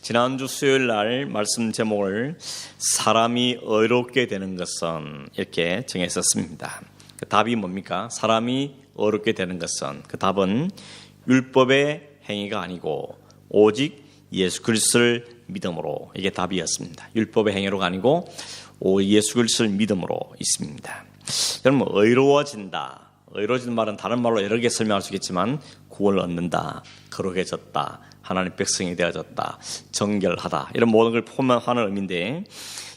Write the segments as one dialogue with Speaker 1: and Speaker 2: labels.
Speaker 1: 지난주 수요일 날 말씀 제목을 사람이 의롭게 되는 것은 이렇게 정했었습니다. 그 답이 뭡니까? 사람이 의롭게 되는 것은, 그 답은 율법의 행위가 아니고 오직 예수 그리스도를 믿음으로, 이게 답이었습니다. 율법의 행위로가 아니고 예수 그리스도를 믿음으로 있습니다. 여러분, 의로워진다. 의로워지는 말은 다른 말로 여러 개 설명할 수 있겠지만 구원을 얻는다, 거룩해졌다, 하나님 백성이 되어졌다, 정결하다, 이런 모든 걸 포함하는 의미인데,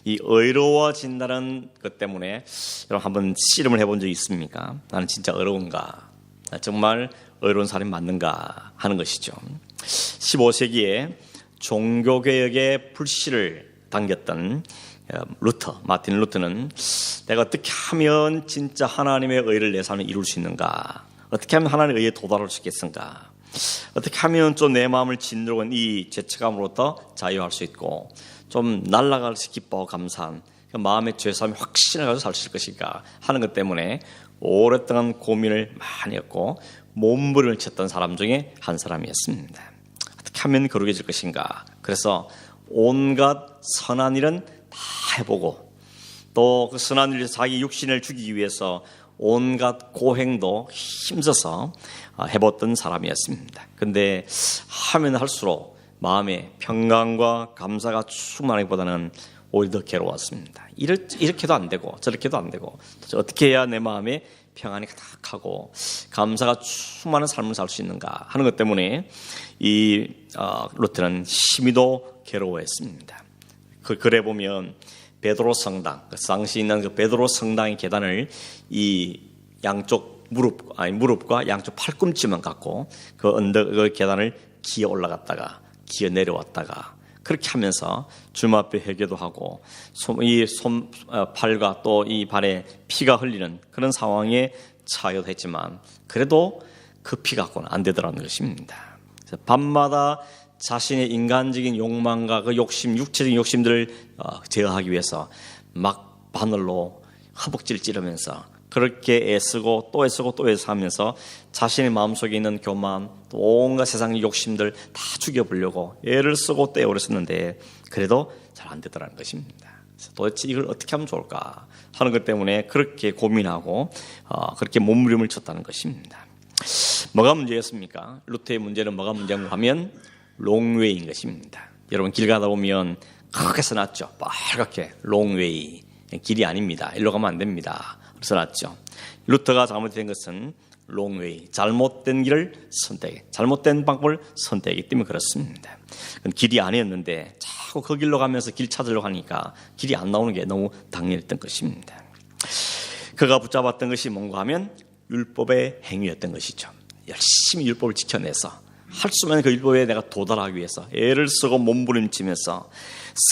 Speaker 1: 이 의로워진다는 것 때문에 여러분 한번 씨름을 해본 적이 있습니까? 나는 진짜 의로운가? 정말 의로운 사람이 맞는가? 하는 것이죠. 15세기에 종교개혁의 불씨를 당겼던 마틴 루터는 내가 어떻게 하면 진짜 하나님의 의를 내 삶에 이룰 수 있는가? 어떻게 하면 하나님의 의에 도달할 수 있겠는가? 어떻게 하면 좀 내 마음을 짓누르고 이 죄책감으로부터 자유할 수 있고 좀 날아갈 수 기뻐하고 감사한 마음의 죄사함이 확신을 가지고 살 수 있을 것인가 하는 것 때문에 오랫동안 고민을 많이 했고 몸부림을 쳤던 사람 중에 한 사람이었습니다. 어떻게 하면 거룩해질 것인가? 그래서 온갖 선한 일은 다 해보고 또 그 선한 일에서 자기 육신을 죽이기 위해서 온갖 고행도 힘써서 해봤던 사람이었습니다. 근데 하면 할수록 마음에 평강과 감사가 충만하기보다는 오히려 더 괴로웠습니다. 이렇게도 안 되고 저렇게도 안 되고 어떻게 해야 내 마음에 평안이 가득하고 감사가 충만한 삶을 살 수 있는가 하는 것 때문에 이 루터는 심히도 괴로워했습니다. 글에 보면 베드로 성당, 상시 있는 그 베드로 성당의 계단을 이 양쪽 무릎과 양쪽 팔꿈치만 갖고 그 언덕 그 계단을 기어 올라갔다가 기어 내려왔다가 그렇게 하면서 주님 앞에 회개도 하고 팔과 또 이 발에 피가 흘리는 그런 상황에 처하기도 했지만 그래도 그 피 갖고는 안 되더라는 것입니다. 그래서 밤마다 자신의 인간적인 욕망과 그 욕심, 육체적인 욕심들을 제어하기 위해서 막 바늘로 허벅지를 찌르면서 그렇게 애쓰고 또 애쓰고 또 애써 하면서 자신의 마음속에 있는 교만, 또 온갖 세상의 욕심들 다 죽여보려고 애를 쓰고 때 오래 썼는데 그래도 잘 안 되더라는 것입니다. 그래서 도대체 이걸 어떻게 하면 좋을까 하는 것 때문에 그렇게 고민하고 그렇게 몸부림을 쳤다는 것입니다. 뭐가 문제였습니까? 루터의 문제는 뭐가 문제인가 하면 롱웨이인 것입니다. 여러분 길 가다 보면 크게 써놨죠. 빨갛게 롱웨이, 길이 아닙니다. 일로 가면 안 됩니다. 써놨죠. 루터가 잘못된 것은 롱웨이, 잘못된 길을 잘못된 방법을 선택하기 때문에 그렇습니다. 길이 아니었는데 자꾸 그 길로 가면서 길 찾으려고 하니까 길이 안 나오는 게 너무 당연했던 것입니다. 그가 붙잡았던 것이 뭔가 하면 율법의 행위였던 것이죠. 열심히 율법을 지켜내서 할 수 없는 그 율법에 내가 도달하기 위해서 애를 쓰고 몸부림치면서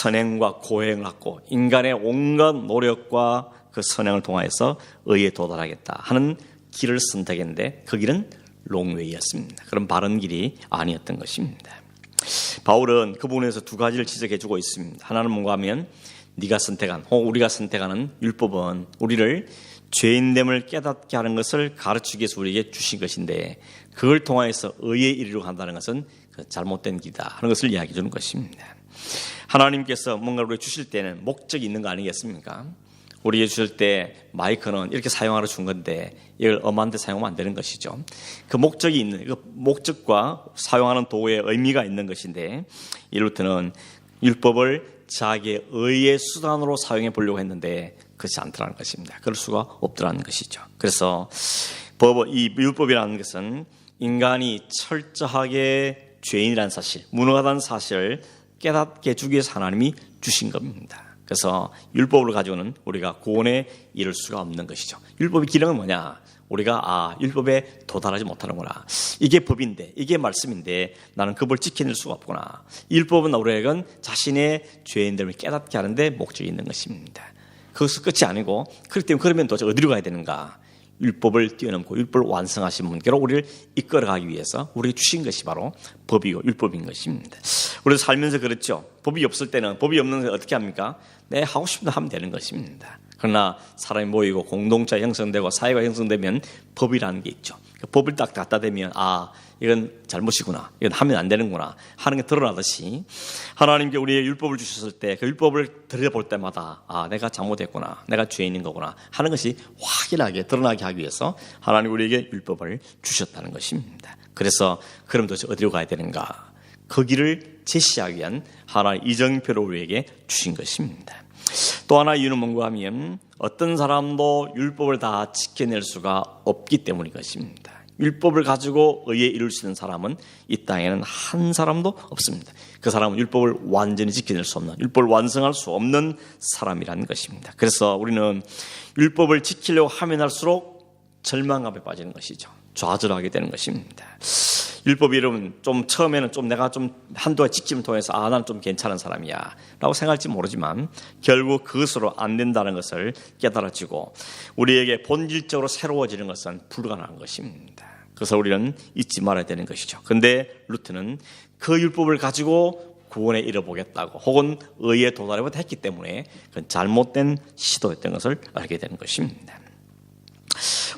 Speaker 1: 선행과 고행을 하고 인간의 온갖 노력과 그 선행을 통하여서 의에 도달하겠다 하는 길을 선택했는데 그 길은 롱웨이였습니다. 그런 바른 길이 아니었던 것입니다. 바울은 그 부분에서 두 가지를 지적해주고 있습니다. 하나는 뭔가 하면 네가 선택한 혹은 우리가 선택하는 율법은 우리를 죄인됨을 깨닫게 하는 것을 가르치기 위해서 우리에게 주신 것인데 그걸 통해서 의에 이르려고 한다는 것은 잘못된 길이다 하는 것을 이야기해 주는 것입니다. 하나님께서 뭔가를 우리에게 주실 때는 목적이 있는 거 아니겠습니까? 우리에게 주실 때 마이크는 이렇게 사용하러 준 건데 이걸 엄한 데 사용하면 안 되는 것이죠. 그 목적이 있는, 그 목적과 사용하는 도구에 의미가 있는 것인데 이루트는 율법을 자기의 의의 수단으로 사용해 보려고 했는데 그렇지 않더라는 것입니다. 그럴 수가 없더라는 것이죠. 그래서 이 율법이라는 것은 인간이 철저하게 죄인이라는 사실, 무능하다는 사실을 깨닫게 해주기 위해서 하나님이 주신 겁니다. 그래서 율법을 가지고는 우리가 구원에 이를 수가 없는 것이죠. 율법의 기능은 뭐냐? 우리가 율법에 도달하지 못하는구나. 이게 법인데, 이게 말씀인데 나는 그 법을 지켜낼 수가 없구나. 율법은 우리에게는 자신의 죄인됨을 깨닫게 하는데 목적이 있는 것입니다. 그것은 끝이 아니고 그렇기 때문에 그러면 도대체 어디로 가야 되는가? 율법을 뛰어넘고 율법을 완성하신 분께로 우리를 이끌어가기 위해서 우리에게 주신 것이 바로 법이고 율법인 것입니다. 우리도 살면서 그렇죠. 법이 없을 때는, 법이 없는 데 어떻게 합니까? 내 하고 싶은 대로 하면 되는 것입니다. 그러나 사람이 모이고 공동체 형성되고 사회가 형성되면 법이라는 게 있죠. 그 법을 딱 갖다 대면 이건 잘못이구나, 이건 하면 안 되는구나 하는 게 드러나듯이 하나님께 우리의 율법을 주셨을 때 그 율법을 들여볼 때마다 내가 잘못했구나, 내가 죄인인 거구나 하는 것이 확연하게 드러나게 하기 위해서 하나님 우리에게 율법을 주셨다는 것입니다. 그래서 그럼 도대체 어디로 가야 되는가? 그 길을 제시하기 위한 하나의 이정표를 우리에게 주신 것입니다. 또 하나 이유는 뭔가 하면 어떤 사람도 율법을 다 지켜낼 수가 없기 때문인 것입니다. 율법을 가지고 의에 이룰 수 있는 사람은 이 땅에는 한 사람도 없습니다. 그 사람은 율법을 완전히 지켜낼 수 없는, 율법을 완성할 수 없는 사람이라는 것입니다. 그래서 우리는 율법을 지키려고 하면 할수록 절망감에 빠지는 것이죠. 좌절하게 되는 것입니다. 율법이 이러면 좀 처음에는 좀 내가 좀 한두 가지 지킴을 통해서 나는 좀 괜찮은 사람이야 라고 생각할지 모르지만 결국 그것으로 안 된다는 것을 깨달아지고 우리에게 본질적으로 새로워지는 것은 불가능한 것입니다. 그래서 우리는 잊지 말아야 되는 것이죠. 그런데 루트는 그 율법을 가지고 구원에 이뤄보겠다고 혹은 의에 도달해보겠다 했기 때문에 그건 잘못된 시도였던 것을 알게 되는 것입니다.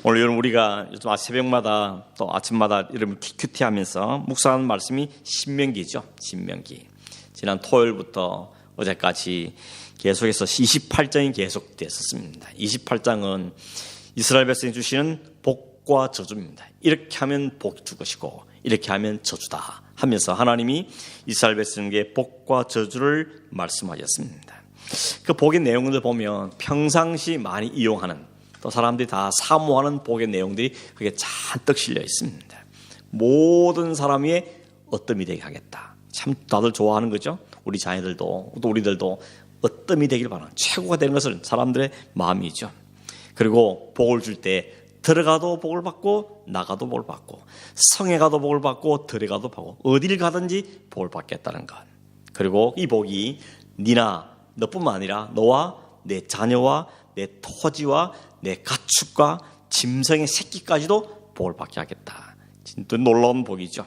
Speaker 1: 오늘 여러분 우리가 요즘 새벽마다 또 아침마다 여러분 큐티하면서 묵상하는 말씀이 신명기죠. 신명기. 지난 토요일부터 어제까지 계속해서 28장이 계속됐었습니다. 28장은 이스라엘 백성이 주시는 복과 저주입니다. 이렇게 하면 복이 줄 것이고 이렇게 하면 저주다 하면서 하나님이 이스라엘 백성에게 복과 저주를 말씀하셨습니다. 그 복의 내용을 보면 평상시 많이 이용하는 또 사람들이 다 사모하는 복의 내용들이 그게 잔뜩 실려 있습니다. 모든 사람이 어뜸이 되게 하겠다. 참 다들 좋아하는 거죠. 우리 자녀들도 또 우리들도 어뜸이 되길 바라는, 최고가 되는 것은 사람들의 마음이죠. 그리고 복을 줄 때 들어가도 복을 받고 나가도 복을 받고 성에 가도 복을 받고 들에 가도 받고 어디를 가든지 복을 받겠다는 것. 그리고 이 복이 니나 너뿐만 아니라 너와 내 자녀와 내 토지와 내 가축과 짐승의 새끼까지도 복을 받게 하겠다. 진짜 놀라운 복이죠.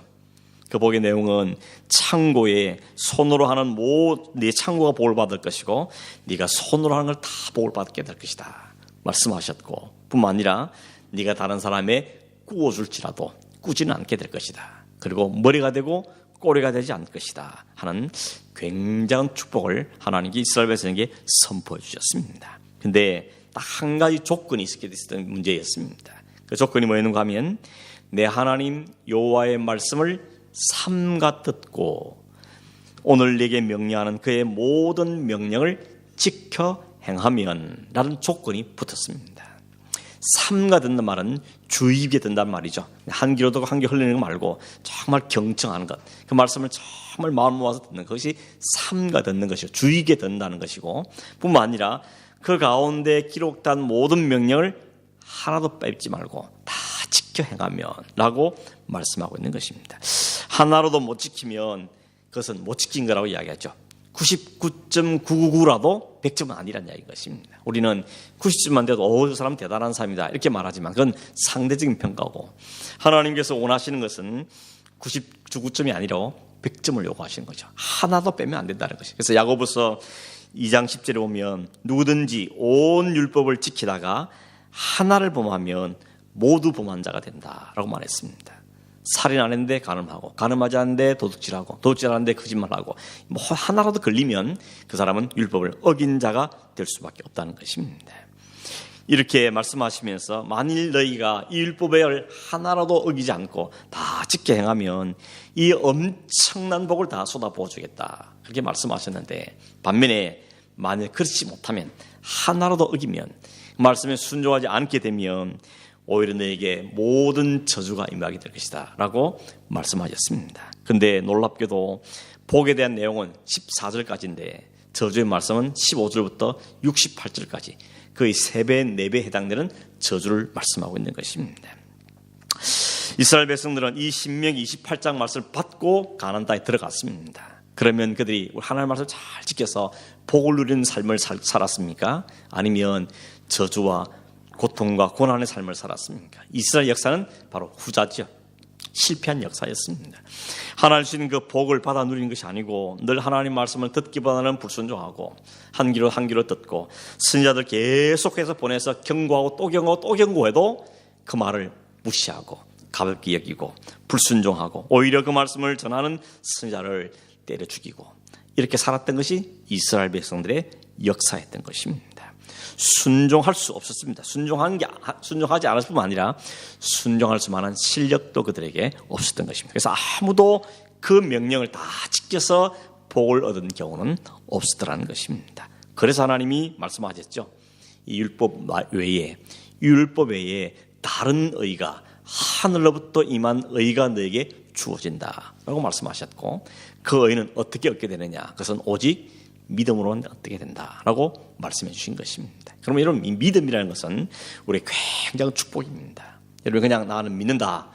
Speaker 1: 그 복의 내용은 창고에 손으로 하는 네 창고가 복을 받을 것이고 네가 손으로 하는 걸 다 복을 받게 될 것이다 말씀하셨고, 뿐만 아니라 네가 다른 사람의 꾸어줄지라도 꾸지는 않게 될 것이다. 그리고 머리가 되고 꼬리가 되지 않을 것이다 하는 굉장한 축복을 하나님께 이스라엘 백성에게 선포해 주셨습니다. 근데 딱 한 가지 조건이 있었던 문제였습니다. 그 조건이 뭐였는가 하면 내 하나님 여호와의 말씀을 삼가 듣고 오늘 내게 명령하는 그의 모든 명령을 지켜 행하면 라는 조건이 붙었습니다. 삼가 듣는 말은 주의 깊게 듣는다는 말이죠. 한 귀로 듣고 한 귀 흘리는 거 말고 정말 경청하는 것, 그 말씀을 정말 마음 모아서 듣는 것이 삼가 듣는 것이고 주의 깊게 듣는다는 것이고, 뿐만 아니라 그 가운데 기록된 모든 명령을 하나도 빼지 말고 다 지켜 행하면 라고 말씀하고 있는 것입니다. 하나로도 못 지키면 그것은 못 지킨 거라고 이야기하죠. 99.999라도 100점은 아니란 이야기인 것입니다. 우리는 90점만 돼도 저 사람 대단한 사람이다 이렇게 말하지만 그건 상대적인 평가고, 하나님께서 원하시는 것은 99점이 아니라 100점을 요구하시는 거죠. 하나도 빼면 안 된다는 것이죠. 그래서 야고보서 2장 10절에 보면 누구든지 온 율법을 지키다가 하나를 범하면 모두 범한 자가 된다라고 말했습니다. 살인 안 했는데 간음하고, 간음하지 않는데 도둑질하고, 도둑질 안 했는데 거짓말하고, 뭐 하나라도 걸리면 그 사람은 율법을 어긴 자가 될 수밖에 없다는 것입니다. 이렇게 말씀하시면서 만일 너희가 이 율법을 하나라도 어기지 않고 다 지켜 행하면 이 엄청난 복을 다 쏟아부어 주겠다 그렇게 말씀하셨는데, 반면에 만일 그렇지 못하면 하나라도 어기면, 말씀에 순종하지 않게 되면 오히려 너에게 모든 저주가 임하게 될 것이다 라고 말씀하셨습니다. 그런데 놀랍게도 복에 대한 내용은 14절까지인데 저주의 말씀은 15절부터 68절까지 거의 3배, 4배에 해당되는 저주를 말씀하고 있는 것입니다. 이스라엘 백성들은 이 신명기 28장 말씀을 받고 가나안 땅에 들어갔습니다. 그러면 그들이 하나님의 말씀을 잘 지켜서 복을 누리는 삶을 살았습니까? 아니면 저주와 고통과 고난의 삶을 살았습니까? 이스라엘 역사는 바로 후자죠. 실패한 역사였습니다. 하나님 주신 그 복을 받아 누리는 것이 아니고 늘 하나님 말씀을 듣기보다는 불순종하고 한 귀로 듣고 선지자들 계속해서 보내서 경고하고 또 경고하고 또 경고해도 그 말을 무시하고 가볍게 여기고 불순종하고 오히려 그 말씀을 전하는 선지자를 때려 죽이고 이렇게 살았던 것이 이스라엘 백성들의 역사였던 것입니다. 순종할 수 없었습니다. 순종하지 않을 뿐만 아니라 순종할 수만한 실력도 그들에게 없었던 것입니다. 그래서 아무도 그 명령을 다 지켜서 복을 얻은 경우는 없었더라는 것입니다. 그래서 하나님이 말씀하셨죠. 이 율법 외에 다른 의가 하늘로부터 임한 의가 너에게 주어진다라고 말씀하셨고 그 의는 어떻게 얻게 되느냐? 그것은 오직 믿음으로는 얻게 된다라고 말씀해 주신 것입니다. 그러면 여러분 이 믿음이라는 것은 우리의 굉장한 축복입니다. 여러분 그냥 나는 믿는다.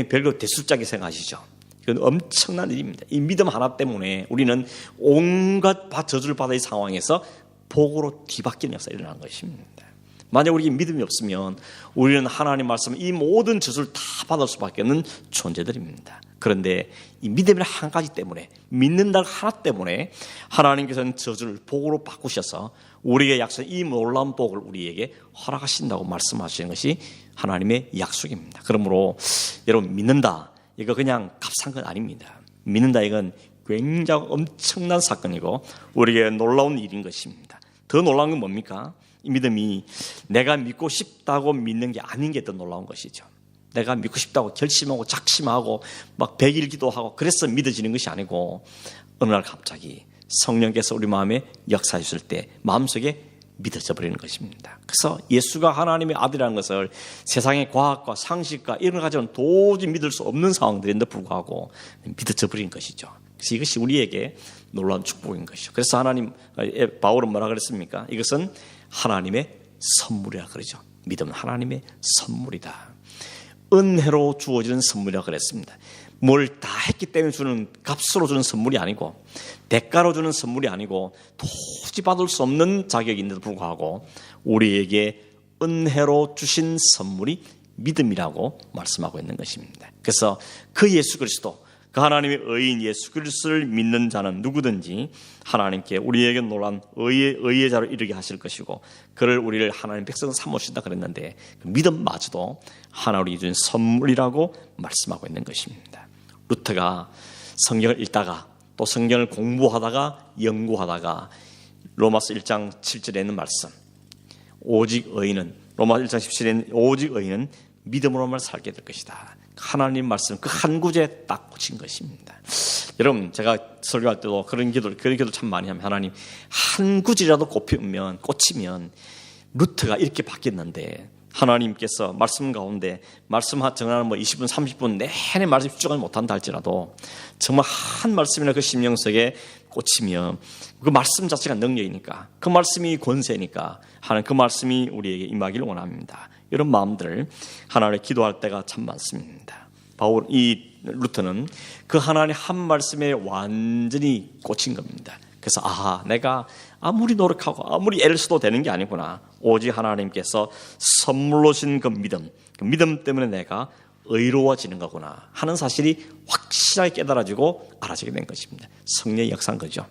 Speaker 1: 별로 대수작이 생각하시죠? 이건 엄청난 일입니다. 이 믿음 하나 때문에 우리는 온갖 저주를 받아 이 상황에서 복으로 뒤바뀌는 역사가 일어나는 것입니다. 만약 우리에게 믿음이 없으면 우리는 하나님 말씀 이 모든 저주를 다 받을 수밖에 없는 존재들입니다. 그런데 이 믿음이라는 한 가지 때문에 믿는다는 하나 때문에 하나님께서는 저주를 복으로 바꾸셔서 우리에게 약속한 이 놀라운 복을 우리에게 허락하신다고 말씀하시는 것이 하나님의 약속입니다. 그러므로 여러분 믿는다 이거 그냥 값싼 건 아닙니다. 믿는다 이건 굉장히 엄청난 사건이고 우리에게 놀라운 일인 것입니다. 더 놀라운 건 뭡니까? 이 믿음이 내가 믿고 싶다고 믿는 게 아닌 게 더 놀라운 것이죠. 내가 믿고 싶다고 결심하고 작심하고 막 100일 기도하고 그래서 믿어지는 것이 아니고 어느 날 갑자기 성령께서 우리 마음에 역사하셨을 때 마음속에 믿어져 버리는 것입니다. 그래서 예수가 하나님의 아들이라는 것을 세상의 과학과 상식과 이런 것 가지고는 도저히 믿을 수 없는 상황들인데 불구하고 믿어져 버리는 것이죠. 그래서 이것이 우리에게 놀라운 축복인 것이죠. 그래서 바울은 뭐라 그랬습니까? 이것은 하나님의 선물이라 그러죠. 믿음은 하나님의 선물이다. 은혜로 주어지는 선물이라고 그랬습니다. 뭘 다 했기 때문에 주는 값으로 주는 선물이 아니고 대가로 주는 선물이 아니고 도저히 받을 수 없는 자격인데도 불구하고 우리에게 은혜로 주신 선물이 믿음이라고 말씀하고 있는 것입니다. 그래서 그 예수 그리스도 그 하나님의 의인 예수 그리스도를 믿는 자는 누구든지 하나님께 우리에게 놀란 의의 자로 이르게 하실 것이고 그를 우리를 하나님 백성 삼으신다 그랬는데 그 믿음마저도 하나님이 준 선물이라고 말씀하고 있는 것입니다. 루터가 성경을 읽다가 또 성경을 공부하다가 연구하다가 로마서 1장 7절에 있는 말씀 오직 의인은 로마서 1장 17절에 있는 오직 의인은 믿음으로만 살게 될 것이다. 하나님 말씀 그 한 구절에 딱 꽂힌 것입니다. 여러분 제가 설교할 때도 그런 기도 참 많이 하면 하나님 한 구절이라도 꽂히면 루트가 이렇게 바뀌었는데 하나님께서 말씀 가운데 말씀 정하는 20분 30분 내내 말씀 집중하지 못한다 할지라도 정말 한 말씀이나 그 심령 속에 꽂히면 그 말씀 자체가 능력이니까 그 말씀이 권세니까 하나님 그 말씀이 우리에게 임하기를 원합니다. 이런 마음들을 하나님께 기도할 때가 참 많습니다. 이 루터는 그 하나님 한 말씀에 완전히 꽂힌 겁니다. 그래서 내가 아무리 노력하고 아무리 애를 써도 되는 게 아니구나. 오직 하나님께서 선물로 주신 그 믿음 때문에 내가 의로워지는 거구나 하는 사실이 확실하게 깨달아지고 알아지게 된 것입니다. 성령의 역사인 거죠.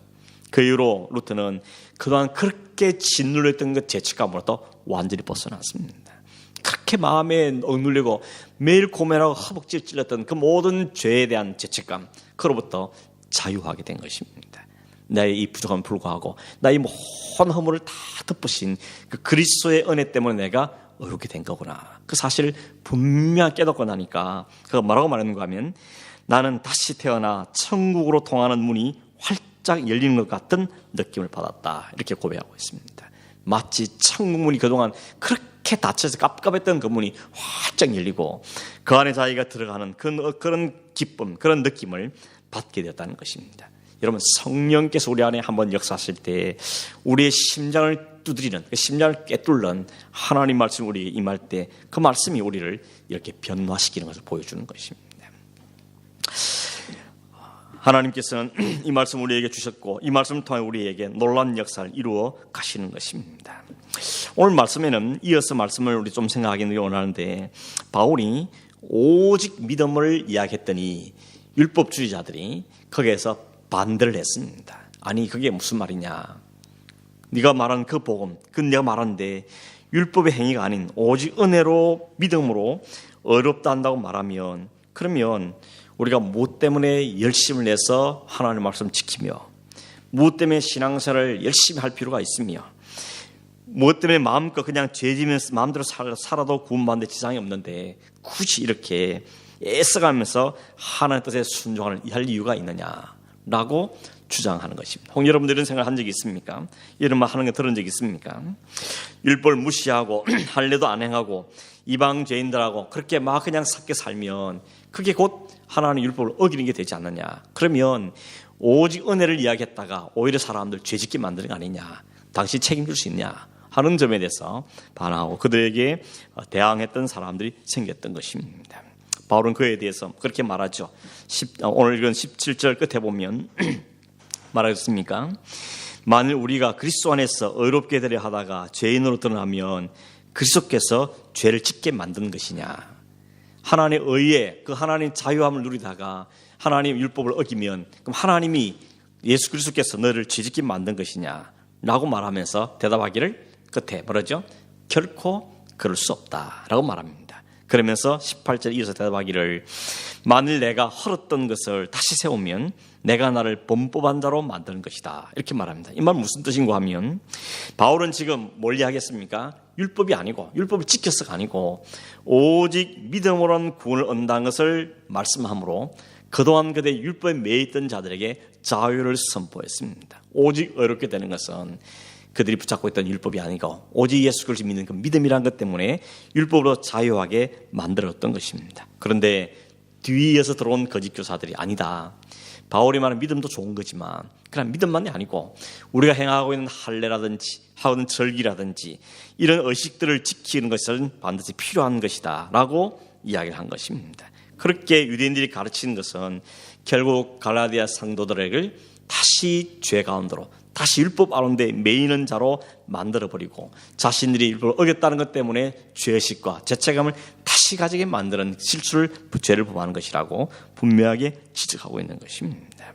Speaker 1: 그 이후로 루터는 그동안 그렇게 짓눌렸던 그 죄책감으로부터 완전히 벗어났습니다. 그렇게 마음에 억눌리고 매일 고민하고 허벅지를 찔렀던 그 모든 죄에 대한 죄책감 그로부터 자유하게 된 것입니다. 나의 이 부족함을 불구하고 나의 모든 허물을 다 덮으신 그 그리스도의 은혜 때문에 내가 의롭게 된 거구나. 그 사실을 분명히 깨닫고 나니까 그가 뭐라고 말하는가 하면 나는 다시 태어나 천국으로 통하는 문이 활짝 열리는 것 같은 느낌을 받았다. 이렇게 고백하고 있습니다. 마치 천국 문이 그동안 그렇게 닫혀서 깝깝했던 그 문이 활짝 열리고 그 안에 자기가 들어가는 그런 기쁨, 그런 느낌을 받게 되었다는 것입니다. 여러분 성령께서 우리 안에 한번 역사하실 때 우리의 심장을 두드리는 그 심장을 꿰뚫는 하나님 말씀이 우리에게 임할 때 그 말씀이 우리를 이렇게 변화시키는 것을 보여주는 것입니다. 하나님께서는 이 말씀 우리에게 주셨고 이 말씀을 통해 우리에게 놀라운 역사를 이루어 가시는 것입니다. 오늘 말씀에는 이어서 말씀을 우리 좀 생각하기는 원하는데 바울이 오직 믿음을 이야기했더니 율법주의자들이 거기에서 반대를 했습니다. 아니 그게 무슨 말이냐? 네가 말한 그 복음, 그건 내가 말하는데 율법의 행위가 아닌 오직 은혜로 믿음으로 어렵다 한다고 말하면, 그러면 우리가 무엇 때문에 열심을 내서 하나님의 말씀을 지키며, 무엇 때문에 신앙생활을 열심히 할 필요가 있으며, 무엇 때문에 마음껏 그냥 죄지면서 마음대로 살아도 구원받는 데 지장이 없는데 굳이 이렇게 애써가면서 하나님의 뜻에 순종할 이유가 있느냐라고 주장하는 것입니다. 혹 여러분들 이런 생각을 한 적이 있습니까? 이런 말 하는 거 들은 적 있습니까? 율법을 무시하고 할례도 안 행하고 이방 죄인들하고 그렇게 막 그냥 섞여 살면 그게 곧 하나님의 율법을 어기는 게 되지 않느냐. 그러면 오직 은혜를 이야기했다가 오히려 사람들 죄짓게 만드는 거 아니냐. 당신이 책임질 수 있냐 하는 점에 대해서 반항하고 그들에게 대항했던 사람들이 생겼던 것입니다. 바울은 그에 대해서 그렇게 말하죠. 오늘 읽은 17절 끝에 보면 말하겠습니까? 만일 우리가 그리스도 안에서 의롭게 되려 하다가 죄인으로 드러나면 그리스도께서 죄를 짓게 만든 것이냐. 하나님의 의에 그 하나님의 자유함을 누리다가 하나님 율법을 어기면 그럼 하나님이 예수 그리스도께서 너를 죄짓게 만든 것이냐 라고 말하면서 대답하기를 끝에 뭐라죠? 결코 그럴 수 없다라고 말합니다. 그러면서 18절 이어서 대답하기를 만일 내가 헐었던 것을 다시 세우면 내가 나를 범법한 자로 만드는 것이다 이렇게 말합니다. 이 말 무슨 뜻인가 하면 바울은 지금 뭘 이야기했습니까? 율법이 아니고 율법을 지켜서가 아니고 오직 믿음으로 한 구원을 얻는 것을 말씀하므로 그동안 그들의 율법에 매있던 자들에게 자유를 선포했습니다. 오직 의롭게 되는 것은 그들이 붙잡고 있던 율법이 아니고 오직 예수 그리스도를 믿는 그 믿음이라는 것 때문에 율법으로 자유하게 만들었던 것입니다. 그런데 뒤이어서 들어온 거짓 교사들이 아니다. 바울이 말하는 믿음도 좋은 거지만 그냥 믿음만이 아니고 우리가 행하고 있는 할례라든지 하는 절기라든지 이런 의식들을 지키는 것은 반드시 필요한 것이다 라고 이야기를 한 것입니다. 그렇게 유대인들이 가르치는 것은 결국 갈라디아 성도들에게 다시 죄 가운데로 다시 율법 아래에 매이는 자로 만들어버리고 자신들이 율법을 어겼다는 것 때문에 죄의식과 죄책감을 다시 가지게 만드는 실수를 죄를 범하는 것이라고 분명하게 지적하고 있는 것입니다.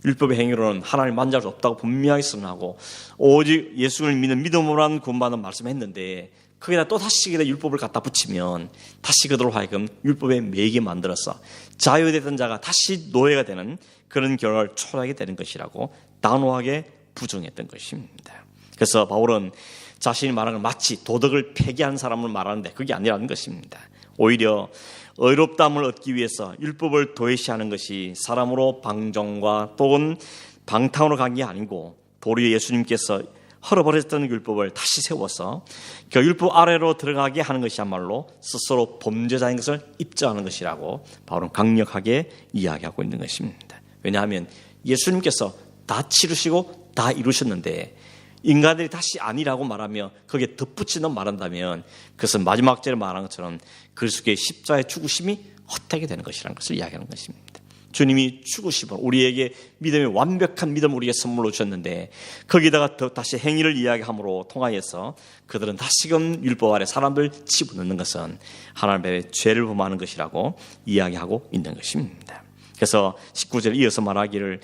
Speaker 1: 율법의 행위로는 하나님을 만져할 수 없다고 분명하게 선언하고 오직 예수를 믿는 믿음으로만 구원받는 말씀했는데 거기다 또 다시 율법을 갖다 붙이면 다시 그들로 하여금 율법에 매이게 만들어서 자유되던 자가 다시 노예가 되는 그런 결과를 초래하게 되는 것이라고 단호하게 부정했던 것입니다. 그래서 바울은 자신이 말하는 건 마치 도덕을 폐기한 사람을 말하는데 그게 아니라는 것입니다. 오히려 의롭다함을 얻기 위해서 율법을 도외시하는 것이 사람으로 방종과 또는 방탕으로 간 게 아니고 도리어 예수님께서 헐어버렸던 율법을 다시 세워서 그 율법 아래로 들어가게 하는 것이야말로 스스로 범죄자인 것을 입증하는 것이라고 바울은 강력하게 이야기하고 있는 것입니다. 왜냐하면 예수님께서 다 치르시고 다 이루셨는데 인간들이 다시 아니라고 말하며 거기에 덧붙이는 말한다면 그것은 마지막 절에 말한 것처럼 그리스도의 십자가의 죽으심이 헛되게 되는 것이라는 것을 이야기하는 것입니다. 주님이 죽으시고 우리에게 믿음의 완벽한 믿음을 우리에게 선물로 주셨는데 거기다가 더 다시 행위를 이야기함으로 통하여서 그들은 다시금 율법 아래 사람들 집어넣는 것은 하나님의 죄를 범하는 것이라고 이야기하고 있는 것입니다. 그래서 19절 이어서 말하기를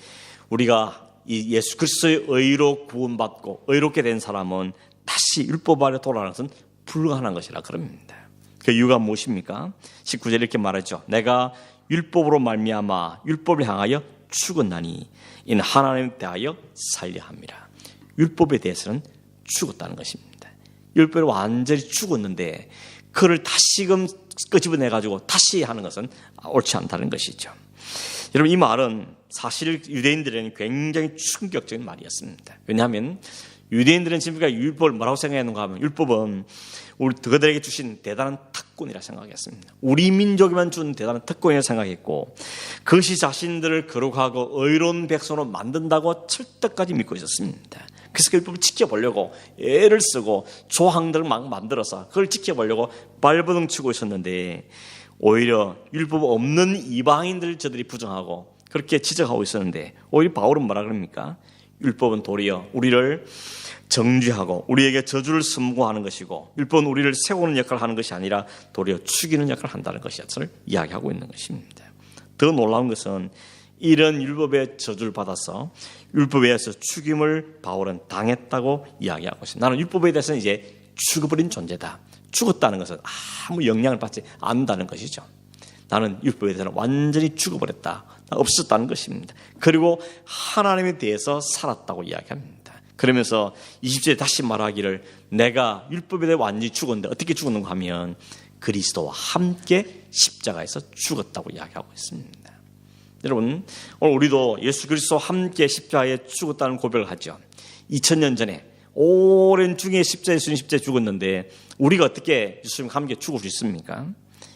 Speaker 1: 우리가 이 예수 그리스도의 의로 구원받고 의롭게 된 사람은 다시 율법 아래 돌아가는 것은 불가능한 것이라 그럽니다. 그 이유가 무엇입니까? 19절 이렇게 말하죠. 내가 율법으로 말미암아 율법을 향하여 죽었나니 이는 하나님에 대하여 살려 함이라. 율법에 대해서는 죽었다는 것입니다. 율법이 완전히 죽었는데 그를 다시금 끄집어내가지고 다시 하는 것은 옳지 않다는 것이죠. 여러분 이 말은 사실 유대인들에게는 굉장히 충격적인 말이었습니다. 왜냐하면 유대인들은 지금 율법을 뭐라고 생각했는가 하면 율법은 우리 그들에게 주신 대단한 특권이라 생각했습니다. 우리 민족에만 준 대단한 특권이라 생각했고 그것이 자신들을 거룩하고 의로운 백성으로 만든다고 철떡까지 믿고 있었습니다. 그래서 그 율법을 지켜보려고 애를 쓰고 조항들을 막 만들어서 그걸 지켜보려고 발버둥 치고 있었는데 오히려 율법 없는 이방인들 저들이 부정하고 그렇게 지적하고 있었는데 오히려 바울은 뭐라 그럽니까? 율법은 도리어 우리를 정죄하고 우리에게 저주를 선고하는 것이고 율법은 우리를 세우는 역할을 하는 것이 아니라 도리어 죽이는 역할을 한다는 것을 이야기하고 있는 것입니다. 더 놀라운 것은 이런 율법의 저주를 받아서 율법에 의해서 죽임을 바울은 당했다고 이야기하고 있습니다. 나는 율법에 대해서는 이제 죽어버린 존재다. 죽었다는 것은 아무 영향을 받지 않는다는 것이죠. 나는 율법에 대해서는 완전히 죽어버렸다, 없었다는 것입니다. 그리고 하나님에 대해서 살았다고 이야기합니다. 그러면서 20절에 다시 말하기를 내가 율법에 대해 완전히 죽었는데 어떻게 죽었는가 하면 그리스도와 함께 십자가에서 죽었다고 이야기하고 있습니다. 여러분, 오늘 우리도 예수 그리스도와 함께 십자가에 죽었다는 고백을 하죠. 2000년 전에 오랜 중에 예수님 십자가에 죽었는데 우리가 어떻게 예수님과 함께 죽을 수 있습니까?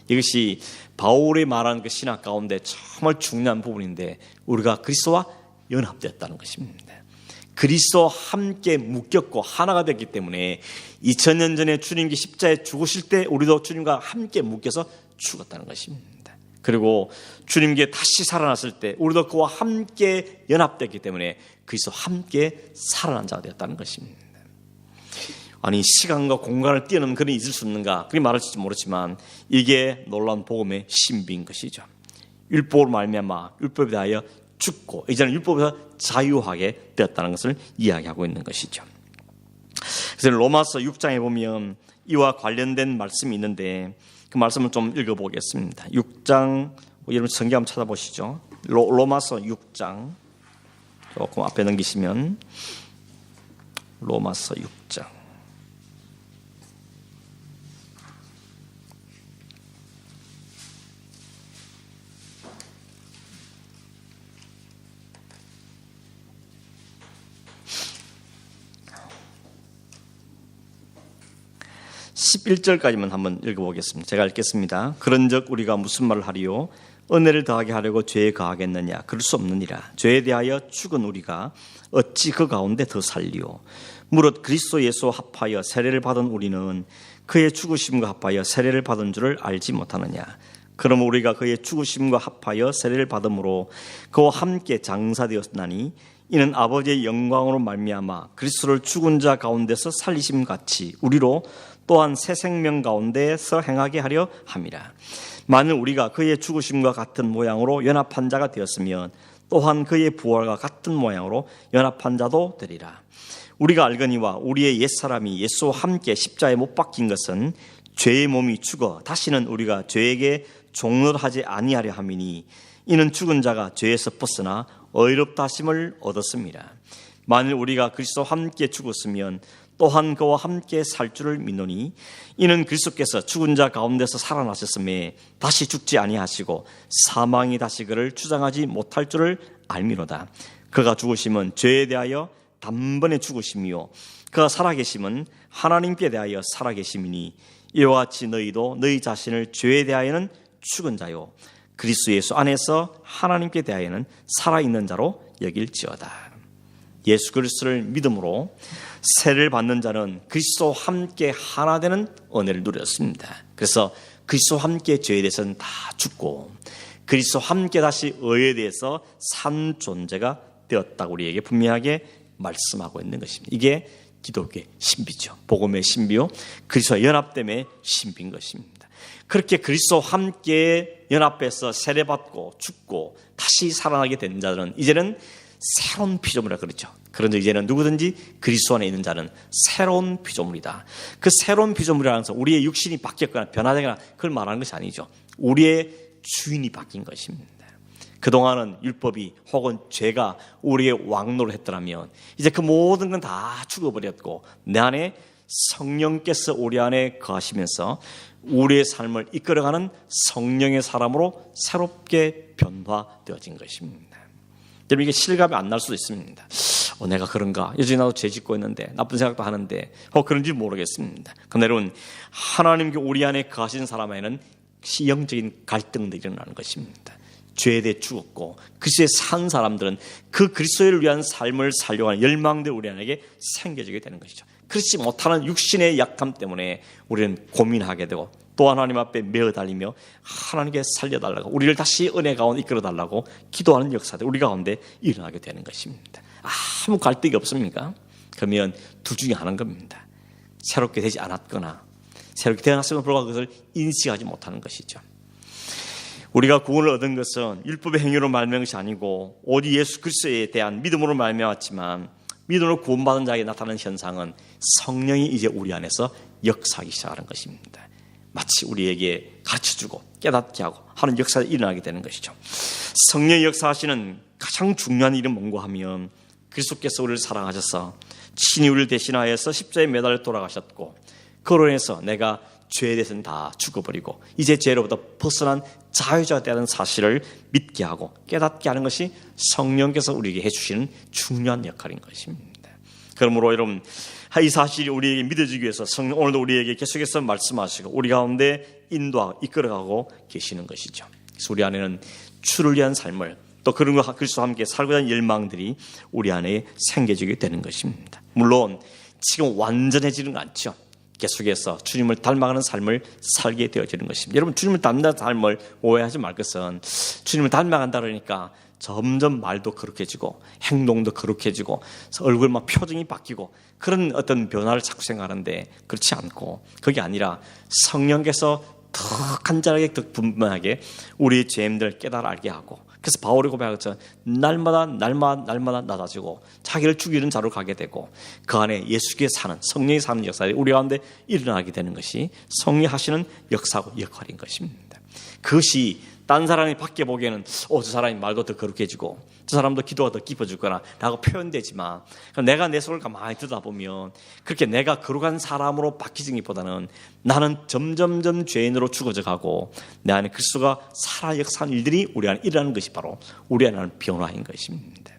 Speaker 1: 이것이 바울이 말하는 그 신학 가운데 정말 중요한 부분인데 우리가 그리스도와 연합되었다는 것입니다. 그리스도와 함께 묶였고 하나가 됐기 때문에 2000년 전에 주님께 십자가에 죽으실 때 우리도 주님과 함께 묶여서 죽었다는 것입니다. 그리고 주님께 다시 살아났을 때 우리도 그와 함께 연합됐기 때문에 그리스도와 함께 살아난 자가 되었다는 것입니다. 아니, 시간과 공간을 뛰어넘는 그런 일이 있을 수 없는가 그렇게 말할지 모르지만 이게 놀라운 복음의 신비인 것이죠. 율법으로 말미암아 율법에 대하여 죽고 이제는 율법에서 자유하게 되었다는 것을 이야기하고 있는 것이죠. 그래서 로마서 6장에 보면 이와 관련된 말씀이 있는데 그 말씀을 좀 읽어보겠습니다. 6장, 여러분 성경 한번 찾아보시죠. 로마서 6장 조금 앞에 넘기시면 로마서 6장 11절까지만 한번 읽어보겠습니다. 제가 읽겠습니다. 그런즉 우리가 무슨 말을 하리요? 은혜를 더하게 하려고 죄에 가하겠느냐? 그럴 수 없느니라. 죄에 대하여 죽은 우리가 어찌 그 가운데 더 살리요? 무릇 그리스도 예수와 합하여 세례를 받은 우리는 그의 죽으심과 합하여 세례를 받은 줄을 알지 못하느냐? 그럼 우리가 그의 죽으심과 합하여 세례를 받음으로 그와 함께 장사되었나니 이는 아버지의 영광으로 말미암아 그리스도를 죽은 자 가운데서 살리심 같이 우리로 또한 새 생명 가운데서 행하게 하려 함이라. 만일 우리가 그의 죽으심과 같은 모양으로 연합한 자가 되었으면 또한 그의 부활과 같은 모양으로 연합한 자도 되리라. 우리가 알거니와 우리의 옛사람이 예수와 함께 십자가에 못 박힌 것은 죄의 몸이 죽어 다시는 우리가 죄에게 종노하지 아니하려 함이니 이는 죽은 자가 죄에서 벗어나 의롭다 하심을 얻었습니다. 만일 우리가 그리스도와 함께 죽었으면 또한 그와 함께 살 줄을 믿노니 이는 그리스도께서 죽은 자 가운데서 살아나셨음에 다시 죽지 아니하시고 사망이 다시 그를 주장하지 못할 줄을 알미로다. 그가 죽으심은 죄에 대하여 단번에 죽으심이요 그가 살아계심은 하나님께 대하여 살아계심이니 이와 같이 너희도 너희 자신을 죄에 대하여는 죽은 자요 그리스도 예수 안에서 하나님께 대하여는 살아있는 자로 여길지어다. 예수 그리스도를 믿음으로 세례를 받는 자는 그리스도와 함께 하나 되는 은혜를 누렸습니다. 그래서 그리스도와 함께 죄에 대해서는 다 죽고 그리스도와 함께 다시 의에 대해서 산 존재가 되었다고 우리에게 분명하게 말씀하고 있는 것입니다. 이게 기독교의 신비죠. 복음의 신비요 그리스도와 연합됨의 신비인 것입니다. 그렇게 그리스도와 함께 연합해서 세례받고 죽고 다시 살아나게 된 자들은 이제는 새로운 피조물이라 그러죠. 그런데 이제는 누구든지 그리스도 안에 있는 자는 새로운 피조물이다. 그 새로운 피조물이라는 것은 우리의 육신이 바뀌었거나 변화되거나 그걸 말하는 것이 아니죠. 우리의 주인이 바뀐 것입니다. 그동안은 율법이 혹은 죄가 우리의 왕노를 했더라면 이제 그 모든 건 다 죽어버렸고 내 안에 성령께서 우리 안에 거하시면서 우리의 삶을 이끌어가는 성령의 사람으로 새롭게 변화되어진 것입니다. 여러분 이게 실감이 안 날 수도 있습니다. 내가 그런가? 요즘 나도 죄 짓고 있는데 나쁜 생각도 하는데 그런지 모르겠습니다. 그런데 여러분 하나님께 우리 안에 거하신 사람에는 영적인 갈등들이 일어나는 것입니다. 죄에 대해 죽었고 그리스도에 산 사람들은 그 그리스도를 위한 삶을 살려고 하는 열망들이 우리 안에게 생겨지게 되는 것이죠. 그렇지 못하는 육신의 약함 때문에 우리는 고민하게 되고 또 하나님 앞에 매어달리며 하나님께 살려달라고 우리를 다시 은혜 가운데 이끌어달라고 기도하는 역사들 우리 가운데 일어나게 되는 것입니다. 아무 갈등이 없습니까? 그러면 둘 중에 하나인 겁니다. 새롭게 되지 않았거나 새롭게 태어났음에도 불구하고 그것을 인식하지 못하는 것이죠. 우리가 구원을 얻은 것은 율법의 행위로 말미암은 것이 아니고 오직 예수 그리스도에 대한 믿음으로 말미암았지만 믿음으로 구원받은 자에게 나타나는 현상은 성령이 이제 우리 안에서 역사하기 시작하는 것입니다. 마치 우리에게 가르쳐주고 깨닫게 하고 하는 역사가 일어나게 되는 것이죠. 성령의 역사하시는 가장 중요한 일은 뭔가 하면 그리스도께서 우리를 사랑하셔서 친히 우리를 대신하여서 십자가에 매달려 돌아가셨고 그로 인해서 내가 죄에 대해서는 다 죽어버리고 이제 죄로부터 벗어난 자유자가 되는 사실을 믿게 하고 깨닫게 하는 것이 성령께서 우리에게 해주시는 중요한 역할인 것입니다. 그러므로 여러분, 이 사실이 우리에게 믿어지기 위해서 성령 오늘도 우리에게 계속해서 말씀하시고 우리 가운데 인도하고 이끌어가고 계시는 것이죠. 그래서 우리 안에는 주를 위한 삶을 또 그런 그리스도와 함께 살고자 하는 열망들이 우리 안에 생겨지게 되는 것입니다. 물론 지금 완전해지는 건 않죠. 계속해서 주님을 닮아가는 삶을 살게 되어지는 것입니다. 여러분, 주님을 닮는 삶을 오해하지 말 것은 주님을 닮아간다 그러니까 점점 말도 거룩해지고 행동도 거룩해지고 얼굴 막 표정이 바뀌고 그런 어떤 변화를 자꾸 생각하는데 그렇지 않고 그게 아니라 성령께서 더 간절하게 더 분명하게 우리의 죄임들을 깨달아 알게 하고 그래서 바울이 고백하죠. 날마다 낮아지고 자기를 죽이는 자로 가게 되고 그 안에 예수께 사는 성령이 사는 역사들이 우리 가운데 일어나게 되는 것이 성령이 하시는 역사고 역할인 것입니다. 그것이 딴 사람이 밖에 보기에는 저 사람이 말도 더 거룩해지고 저 사람도 기도가 더 깊어질 거나 라고 표현되지만 내가 내 속을 가만히 들여다보면 그렇게 내가 거룩한 사람으로 바뀌지기보다는 나는 점점점 죄인으로 죽어져 가고 내 안에 그리스도가 살아 역사하는 일들이 우리 안에 일어나는 것이 바로 우리 안에 하는 변화인 것입니다.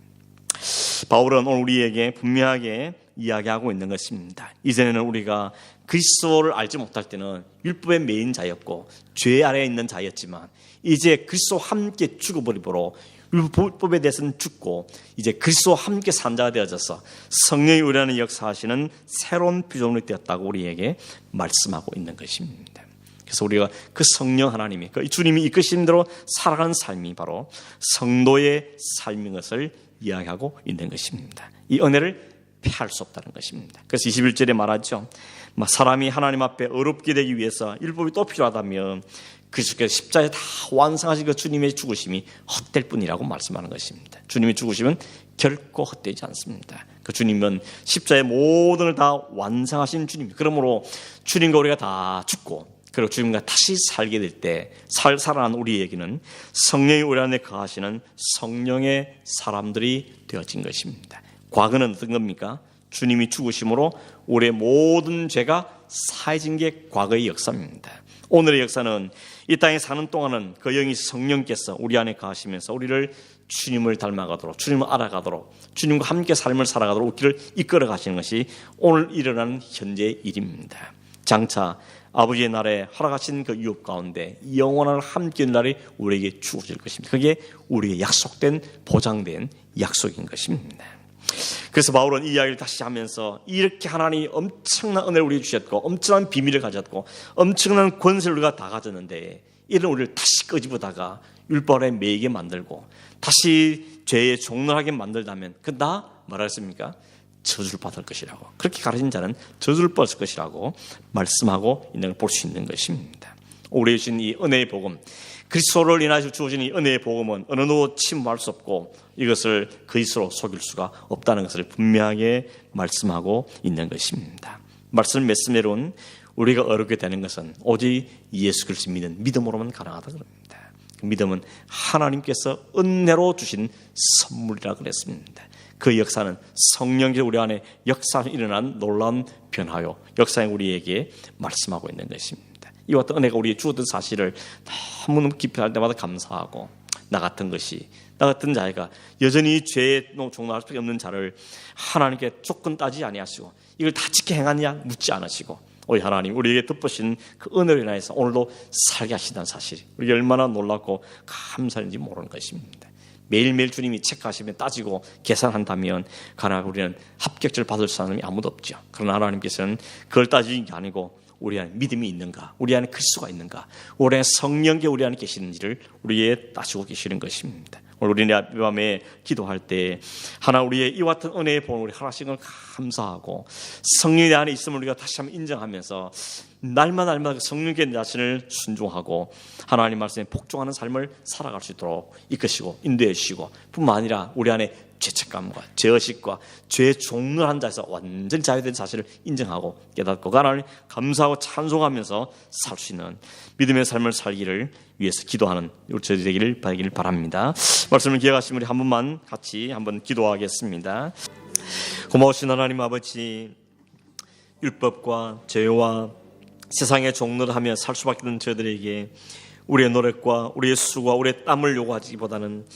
Speaker 1: 바울은 오늘 우리에게 분명하게 이야기하고 있는 것입니다. 이전에는 우리가 그리스도를 알지 못할 때는 율법의 매인 자였고 죄 아래에 있는 자였지만 이제 그리스도와 함께 죽어버리므로 율법에 대해서는 죽고 이제 그리스도와 함께 산 자가 되어져서 성령이 우리 안에 역사하시는 새로운 피조물이 되었다고 우리에게 말씀하고 있는 것입니다. 그래서 우리가 그 성령 하나님이 그 주님이 이끄신 대로 살아가는 삶이 바로 성도의 삶인 것을 이야기하고 있는 것입니다. 이 은혜를 피할 수 없다는 것입니다. 그래서 21절에 말하죠. 사람이 하나님 앞에 어렵게 되기 위해서 율법이 또 필요하다면 그리스도께서 십자가에 다 완성하신 그 주님의 죽으심이 헛될 뿐이라고 말씀하는 것입니다. 주님의 죽으심은 결코 헛되지 않습니다. 그 주님은 십자가의 모든 걸 다 완성하신 주님입니다. 그러므로 주님과 우리가 다 죽고 그리고 주님과 다시 살게 될 때 살아난 우리에게는 성령이 우리 안에 거하시는 성령의 사람들이 되어진 것입니다. 과거는 어떤 겁니까? 주님이 죽으심으로 우리의 모든 죄가 사해진 게 과거의 역사입니다. 오늘의 역사는 이 땅에 사는 동안은 그 영이 성령께서 우리 안에 거하시면서 우리를 주님을 닮아가도록 주님을 알아가도록 주님과 함께 삶을 살아가도록 우리를 이끌어 가시는 것이 오늘 일어나는 현재의 일입니다. 장차 아버지의 날에 허락하신 그 유업 가운데 영원한 함께 있는 날이 우리에게 주어질 것입니다. 그게 우리에게 약속된 보장된 약속인 것입니다. 그래서 바울은 이 이야기를 다시 하면서 이렇게 하나님이 엄청난 은혜를 우리에게 주셨고 엄청난 비밀을 가졌고 엄청난 권세를 우리가 다 가졌는데 이런 우리를 다시 끄집어다가 율법에 매이게 만들고 다시 죄에 종로하게 만들다면 그 나 뭐라 했습니까? 저주를 받을 것이라고. 그렇게 가르친 자는 저주를 받을 것이라고 말씀하고 있는 걸 볼 수 있는 것입니다. 우리에게 주신 이 은혜의 복음, 그리스도를 인하여 주어진 이 은혜의 복음은 어느 누구 침범할 수 없고 이것을 그리스도로 속일 수가 없다는 것을 분명하게 말씀하고 있는 것입니다. 말씀을 맺음으로는 우리가 어렵게 되는 것은 오직 예수 그리스도 믿는 믿음으로만 가능하다고 합니다. 그 믿음은 하나님께서 은혜로 주신 선물이라고 그랬습니다. 그 역사는 성령께서 우리 안에 역사에 일어난 놀라운 변화요 역사에 우리에게 말씀하고 있는 것입니다. 이와 같은 은혜가 우리에게 주어진 사실을 너무너무 깊이 할 때마다 감사하고 나 같은 자가 여전히 죄에 종로할 수밖에 없는 자를 하나님께 조건 따지지 아니하시고 이걸 다 지켜 행하느냐 묻지 않으시고 오히려 하나님 우리에게 덮으신 그 은혜로 인해서 오늘도 살게 하신다는 사실이 우리가 얼마나 놀랍고 감사한지 모르는 것입니다. 매일매일 주님이 체크하시면 따지고 계산한다면 가나 우리는 합격점을 받을 사람이 아무도 없죠. 그러나 하나님께서는 그걸 따지는 게 아니고 우리 안에 믿음이 있는가, 우리 안에 그리스도가 있는가, 우리 안에 성령께 우리 안에 계시는지를 우리에게 따지고 계시는 것입니다. 오늘 우리 이 밤에 기도할 때 하나 우리의 이와 같은 은혜의 복을 우리 하나씩 감사하고 성령이 내 안에 있음을 우리가 다시 한번 인정하면서 날마다 성령께 내 자신을 순종하고 하나님 말씀에 복종하는 삶을 살아갈 수 있도록 이끄시고 인도해 주시고 뿐만 아니라 우리 안에 죄책감과 죄의식과 죄의 종을 한 자에서 완전히 자유된 사실을 인정하고 깨닫고 하나님 감사하고 찬송하면서 살 수 있는 믿음의 삶을 살기를 위해서 기도하는 우리 저희들 되기를 바랍니다. 말씀을 기억하신 우리 한 번만 같이 한번 기도하겠습니다. 고마우신 하나님 아버지, 율법과 죄와 세상의 종로를 하며 살 수밖에 없는 저희들에게 우리의 노력과 우리의 수고와 우리의 땀을 요구하기보다는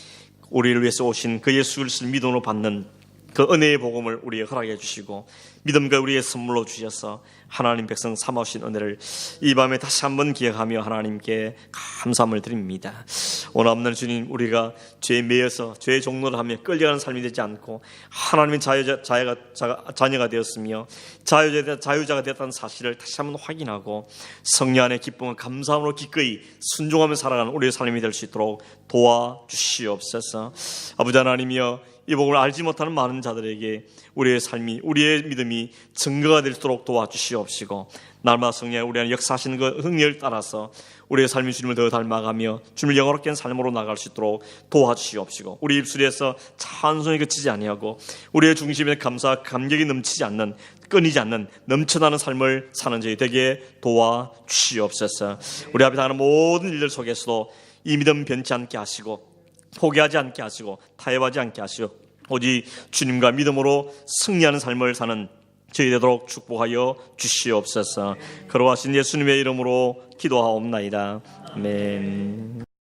Speaker 1: 우리를 위해서 오신 그 예수 그리스도를 믿음으로 받는 그 은혜의 복음을 우리에게 허락해 주시고 믿음과 우리의 선물로 주셔서 하나님 백성 삼아오신 은혜를 이 밤에 다시 한번 기억하며 하나님께 감사함을 드립니다. 오늘 없는 주님, 우리가 죄에 매여서 죄의 종로를 하며 끌려가는 삶이 되지 않고 하나님의 자녀가 되었으며 자유자가 되었다는 사실을 다시 한번 확인하고 성령 안의 기쁨과 감사함으로 기꺼이 순종하며 살아가는 우리의 삶이 될 수 있도록 도와주시옵소서. 아버지 하나님이여, 이 복음을 알지 못하는 많은 자들에게 우리의 삶이, 우리의 믿음이 증거가 될 수 있도록 도와주시옵시고, 날마다 성령 우리 안에 역사하시는 그 흥미를 따라서 우리의 삶이 주님을 더 닮아가며 주님을 영화롭게 하는 삶으로 나갈 수 있도록 도와주시옵시고, 우리 입술에서 찬송이 그치지 아니하고 우리의 중심에 감사와 감격이 넘치지 않는, 끊이지 않는 넘쳐나는 삶을 사는 저희 되게 도와주시옵소서. 우리 앞에 당하는 모든 일들 속에서도 이 믿음 변치 않게 하시고 포기하지 않게 하시고 타협하지 않게 하시고 오직 주님과 믿음으로 승리하는 삶을 사는 저희 되도록 축복하여 주시옵소서. 걸어가신 예수님의 이름으로 기도하옵나이다. 아멘.